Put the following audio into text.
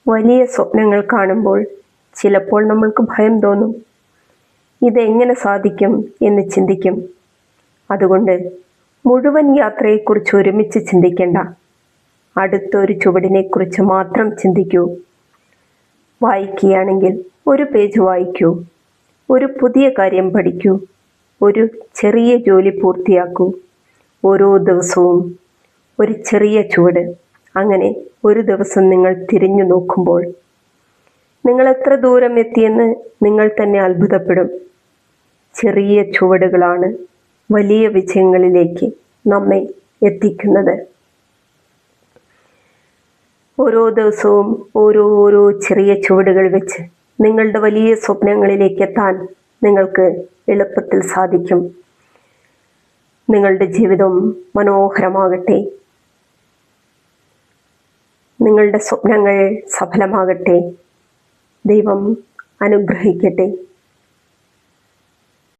വലിയ സ്വപ്നങ്ങൾ കാണുമ്പോൾ ചിലപ്പോൾ നമ്മൾക്ക് ഭയം തോന്നും. ഇതെങ്ങനെ സാധിക്കും എന്ന് ചിന്തിക്കും. അതുകൊണ്ട് മുഴുവൻ യാത്രയെക്കുറിച്ച് ഒരുമിച്ച് ചിന്തിക്കേണ്ട. അടുത്തൊരു ചുവടിനെക്കുറിച്ച് മാത്രം ചിന്തിക്കൂ. വായിക്കുകയാണെങ്കിൽ ഒരു പേജ് വായിക്കൂ. ഒരു പുതിയ കാര്യം പഠിക്കൂ. ഒരു ചെറിയ ജോലി പൂർത്തിയാക്കൂ. ഓരോ ദിവസവും ഒരു ചെറിയ ചുവട്. അങ്ങനെ ഒരു ദിവസം നിങ്ങൾ തിരിഞ്ഞു നോക്കുമ്പോൾ നിങ്ങൾ എത്ര ദൂരം എത്തിയെന്ന് നിങ്ങൾ തന്നെ അത്ഭുതപ്പെടും. ചെറിയ ചുവടുകളാണ് വലിയ വിജയങ്ങളിലേക്ക് നമ്മെ എത്തിക്കുന്നത്. ഓരോ ദിവസവും ഓരോ ചെറിയ ചുവടുകൾ വെച്ച് നിങ്ങളുടെ വലിയ സ്വപ്നങ്ങളിലേക്ക് എത്താൻ നിങ്ങൾക്ക് എളുപ്പത്തിൽ സാധിക്കും. നിങ്ങളുടെ ജീവിതം മനോഹരമാകട്ടെ. നിങ്ങളുടെ സ്വപ്നങ്ങൾ സഫലമാകട്ടെ. ദൈവം അനുഗ്രഹിക്കട്ടെ.